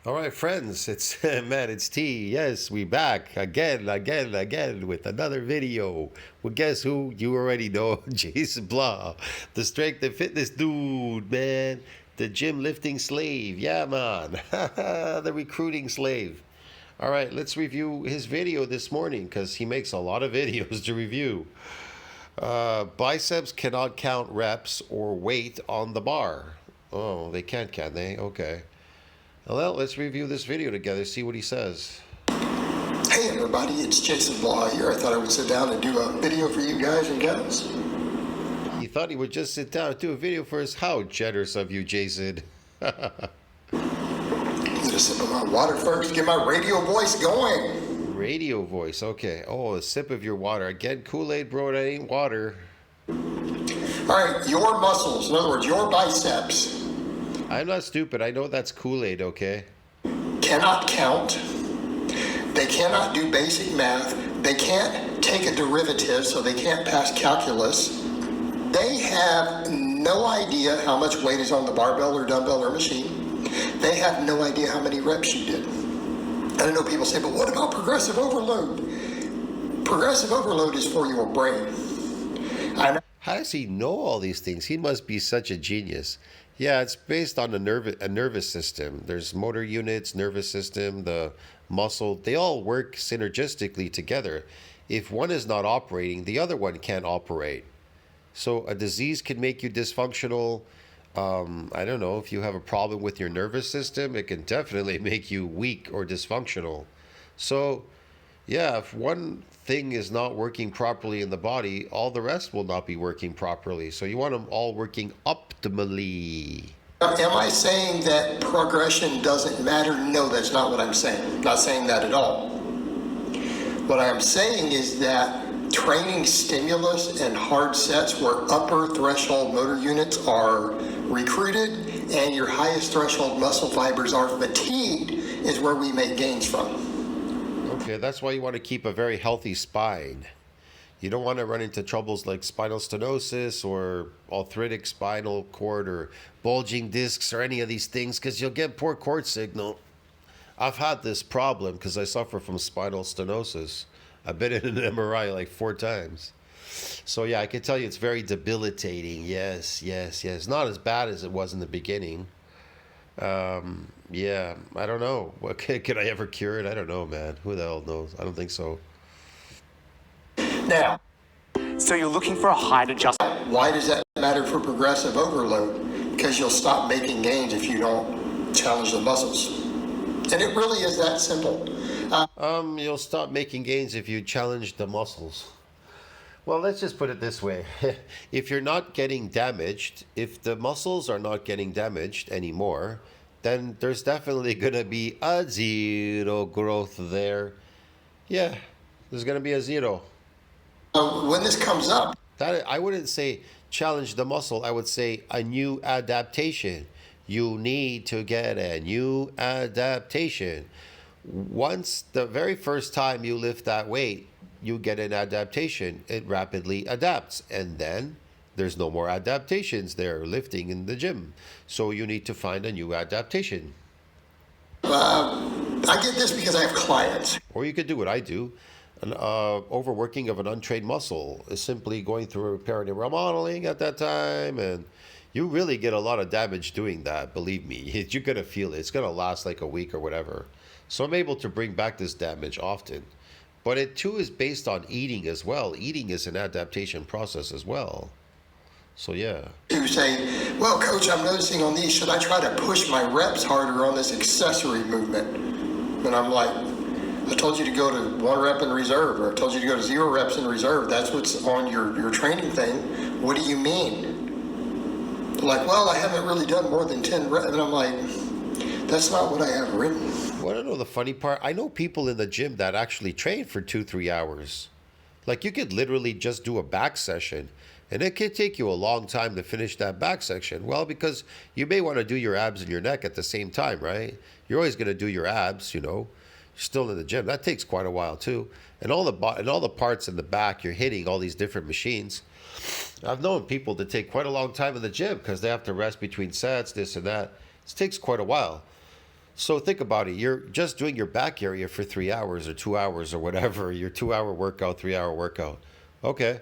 All right, friends, it's man, it's T. Yes, we back again with another video. Well, guess who? You already know, Jason Blah, the strength and fitness dude, man, the gym lifting slave. Yeah, man, the recruiting slave. All right, let's review his video this morning because he makes a lot of videos to review. Biceps cannot count reps or weight on the bar. Oh, they can't, can they? Okay. Well, let's review this video together, see what he says. Hey everybody, it's Jason Blaha here. I thought I would sit down and do a video for you guys and gals. He thought he would just sit down and do a video for us. How generous of you, Jason. Get a sip of my water first, get my radio voice going. Radio voice, okay. Oh, a sip of your water. Again, Kool-Aid, bro, that ain't water. Alright, your muscles, in other words, your biceps, I'm not stupid. I know that's Kool-Aid, okay? cannot count. They cannot do basic math. They can't take a derivative, so they can't pass calculus. They have no idea how much weight is on the barbell or dumbbell or machine. They have no idea how many reps you did. And I know people say, but what about progressive overload? Progressive overload is for your brain. I know. How does he know all these things? He must be such a genius. Yeah, it's based on a nervous system. There's motor units, nervous system, the muscle. They all work synergistically together. If one is not operating, the other one can't operate. So a disease can make you dysfunctional. I don't know, if you have a problem with your nervous system, it can definitely make you weak or dysfunctional. So yeah, if one thing is not working properly in the body, all the rest will not be working properly. So you want them all working optimally. Am I saying that progression doesn't matter? No, that's not what I'm saying. I'm not saying that at all. What I'm saying is that training stimulus and hard sets where upper threshold motor units are recruited and your highest threshold muscle fibers are fatigued is where we make gains from. Okay, that's why you want to keep a very healthy spine. You don't want to run into troubles like spinal stenosis or arthritic spinal cord or bulging discs or any of these things because you'll get poor cord signal. I've had this problem because I suffer from spinal stenosis. I've been in an MRI like 4 times. So yeah, I can tell you it's very debilitating. Yes. Not as bad as it was in the beginning. Yeah, I don't know. What could I ever cure it? I don't know, man. Who the hell knows? I don't think so. Now, So you're looking for a height adjustment. why does that matter for progressive overload? Because you'll stop making gains if you don't challenge the muscles. And it really is that simple. You'll stop making gains if you challenge the muscles. Well, let's just put it this way. If you're not getting damaged, if the muscles are not getting damaged anymore, then there's definitely going to be a zero growth there. Yeah, there's going to be a zero. When this comes up, That I wouldn't say challenge the muscle. I would say a new adaptation. You need to get a new adaptation. Once the very first time you lift that weight, you get an adaptation. It rapidly adapts, and then there's no more adaptations there lifting in the gym. So you need to find a new adaptation. I get this because I have clients. Or you could do what I do. An overworking of an untrained muscle is simply going through repair and remodeling at that time, and you really get a lot of damage doing that. Believe me, you're gonna feel it. It's gonna last like a week or whatever. So I'm able to bring back this damage often, but it too is based on eating as well. Eating is an adaptation process as well. So yeah. Who say, well, coach, I'm noticing on these, should I try to push my reps harder on this accessory movement? And I'm like, I told you to go to 1 rep in reserve, or I told you to go to 0 reps in reserve. That's what's on your training thing. What do you mean? They're like, well, I haven't really done more than 10 reps. And I'm like, that's not what I have written. Want to know the funny part? I know people in the gym that actually train for 2-3 hours. Like you could literally just do a back session, and it could take you a long time to finish that back section. Well, because you may want to do your abs and your neck at the same time, right? You're always going to do your abs, you know. You're still in the gym. That takes quite a while too. And all the parts in the back, you're hitting all these different machines. I've known people that take quite a long time in the gym because they have to rest between sets, this and that. It takes quite a while. So think about it. You're just doing your back area for 3 hours or 2 hours or whatever, your 2 hour workout, 3 hour workout. Okay.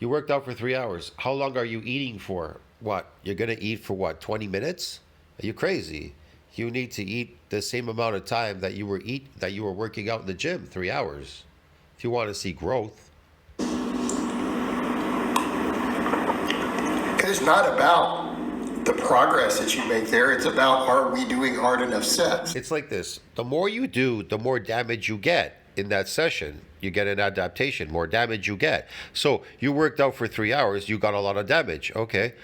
You worked out for 3 hours. How long are you eating for? What? You're going to eat for what? 20 minutes? Are you crazy? You need to eat the same amount of time that you were working out in the gym, 3 hours. If you want to see growth. It's not about the progress that you make there. It's about, are we doing hard enough sets? It's like this. The more you do, the more damage you get in that session. You get an adaptation, more damage you get. So you worked out for 3 hours, you got a lot of damage. Okay.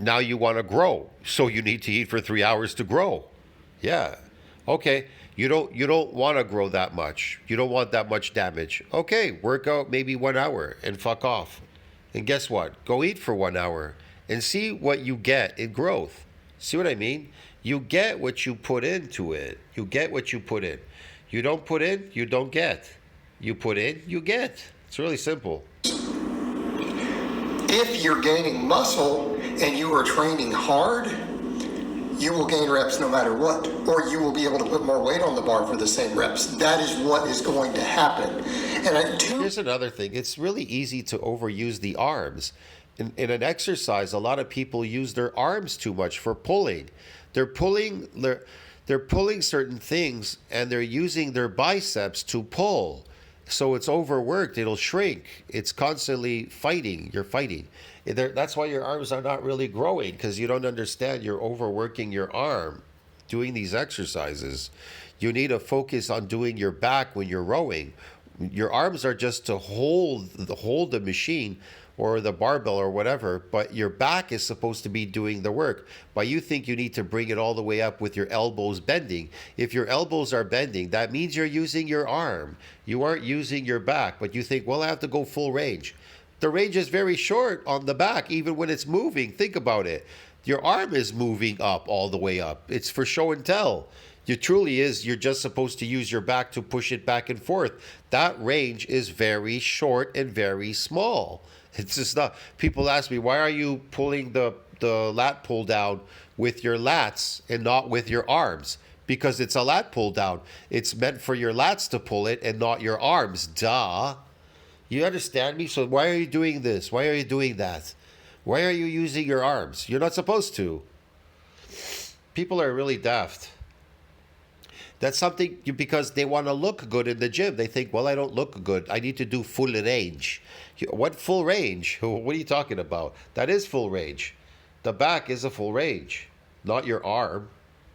Now you want to grow. So you need to eat for 3 hours to grow. Yeah. Okay. You don't want to grow that much. You don't want that much damage. Okay, work out maybe 1 hour and fuck off. And guess what? Go eat for 1 hour and see what you get in growth. See what I mean? You get what you put into it. You get what you put in. You don't put in, you don't get. You put in, you get. It's really simple. If you're gaining muscle and you are training hard, you will gain reps no matter what, or you will be able to put more weight on the bar for the same reps. That is what is going to happen. Here's another thing. It's really easy to overuse the arms. In an exercise, a lot of people use their arms too much for pulling. They're pulling certain things and they're using their biceps to pull. So it's overworked. It'll shrink. It's constantly fighting. You're fighting. That's why your arms are not really growing, because you don't understand. You're overworking your arm doing these exercises. You need to focus on doing your back when you're rowing. Your arms are just to hold the machine or the barbell or whatever, but your back is supposed to be doing the work. But you think you need to bring it all the way up with your elbows bending. If your elbows are bending, that means you're using your arm. You aren't using your back, but you think, well, I have to go full range. The range is very short on the back, even when it's moving. Think about it. Your arm is moving up all the way up. It's for show and tell. It truly is. You're just supposed to use your back to push it back and forth. That range is very short and very small. It's just not. People ask me, why are you pulling the lat pull down with your lats and not with your arms? Because it's a lat pull down. It's meant for your lats to pull it and not your arms. Duh. You understand me? So why are you doing this? Why are you doing that? Why are you using your arms? You're not supposed to. People are really daft. That's something because they want to look good in the gym. They think, well, I don't look good. I need to do full range. What full range? What are you talking about? That is full range. The back is a full range, not your arm.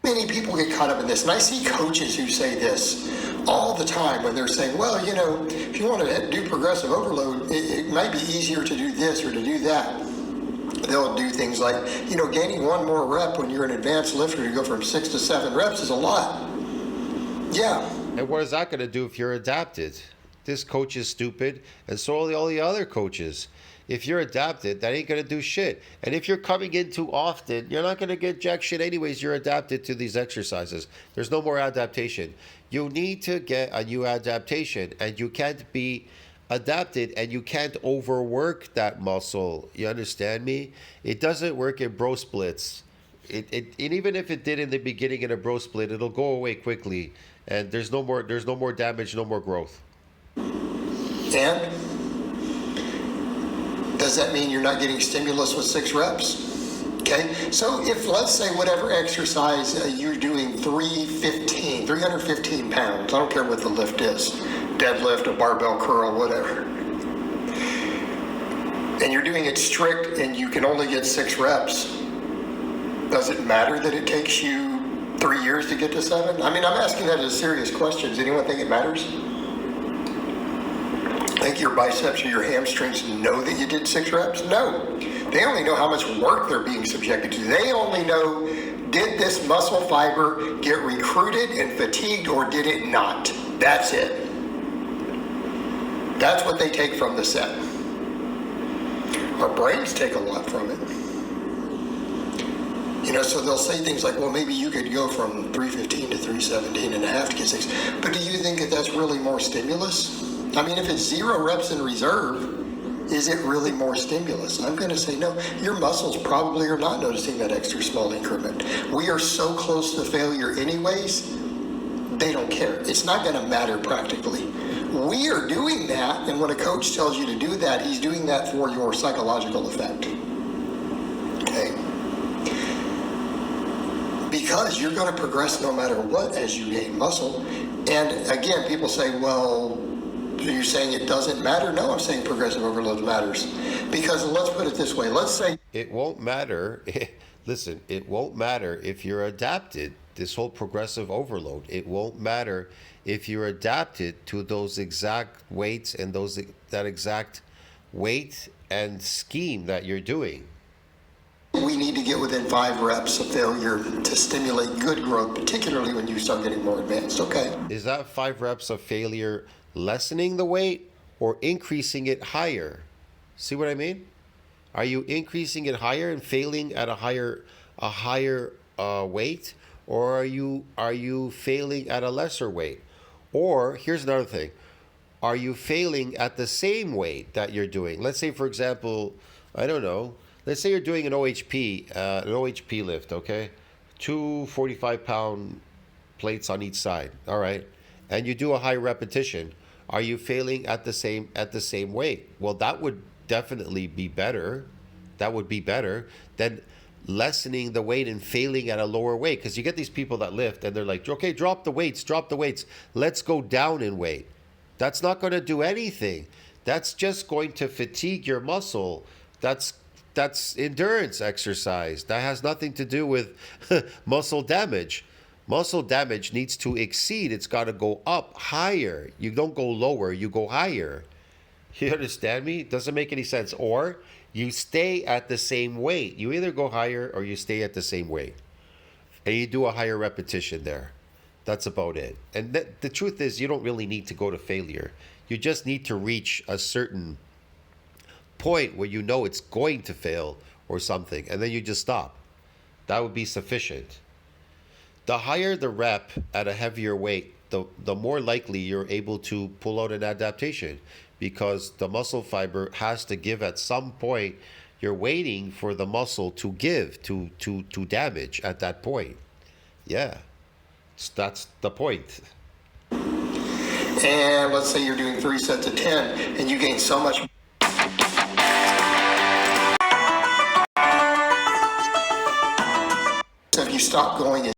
Many people get caught up in this, and I see coaches who say this all the time when they're saying, well, you know, if you want to do progressive overload, it might be easier to do this or to do that. They'll do things like, you know, gaining one more rep when you're an advanced lifter, you go from 6 to 7 reps is a lot. Yeah. And what is that going to do if you're adapted? This coach is stupid, and so are all the other coaches. If you're adapted, that ain't going to do shit. And if you're coming in too often, you're not going to get jack shit anyways. You're adapted to these exercises. There's no more adaptation. You need to get a new adaptation, and you can't be adapted, and you can't overwork that muscle. You understand me? It doesn't work in bro splits. And even if it did in the beginning in a bro split, it'll go away quickly, and there's no more damage, no more growth. And does that mean you're not getting stimulus with 6 reps? Okay, so if, let's say, whatever exercise you're doing 315 pounds, I don't care what the lift is, deadlift, a barbell curl, whatever, and you're doing it strict and you can only get 6 reps, does it matter that it takes you 3 years to get to 7? I mean, I'm asking that as a serious question. Does anyone think it matters? Think your biceps or your hamstrings know that you did 6 reps? No. They only know how much work they're being subjected to. They only know, did this muscle fiber get recruited and fatigued or did it not? That's it. That's what they take from the set. Our brains take a lot from it. You know, so they'll say things like, well, maybe you could go from 315 to 317 and a half to get 6. But do you think that that's really more stimulus? I mean, if it's 0 reps in reserve, is it really more stimulus? I'm going to say no. Your muscles probably are not noticing that extra small increment. We are so close to failure anyways, they don't care. It's not going to matter practically. We are doing that, and when a coach tells you to do that, he's doing that for your psychological effect. Okay? Because you're going to progress no matter what as you gain muscle. And again, people say, well, are you saying it doesn't matter? No, I'm saying progressive overload matters. Because let's put it this way. Let's say It won't matter. Listen, it won't matter if you're adapted. This whole progressive overload, it won't matter if you're adapted to those exact weights and that exact weight and scheme that you're doing. we need to get within 5 reps of failure to stimulate good growth, particularly when you start getting more advanced. Okay. Is that 5 reps of failure lessening the weight or increasing it higher? See what I mean? Are you increasing it higher and failing at a higher weight, or are you failing at a lesser weight? Or here's another thing: are you failing at the same weight that you're doing? Let's say, for example, I don't know. Let's say you're doing an OHP lift, okay? 2 45-pound plates on each side, all right? And you do a high repetition. Are you failing at the same weight? Well, that would definitely be better. That would be better than lessening the weight and failing at a lower weight. Because you get these people that lift and they're like, okay, drop the weights. Let's go down in weight. That's not going to do anything. That's just going to fatigue your muscle. That's endurance exercise. That has nothing to do with muscle damage. Muscle damage needs to exceed. It's got to go up higher. You don't go lower, you go higher. You understand me? It doesn't make any sense. Or you stay at the same weight. You either go higher or you stay at the same weight. And you do a higher repetition there. That's about it. And the truth is, you don't really need to go to failure. You just need to reach a certain point where you know it's going to fail or something, and then you just stop. That would be sufficient. The higher the rep at a heavier weight, the more likely you're able to pull out an adaptation, because the muscle fiber has to give at some point. You're waiting for the muscle to give, to damage at that point. Yeah, that's the point. And let's say you're doing 3 sets of 10 and you gain so much. So if you stop going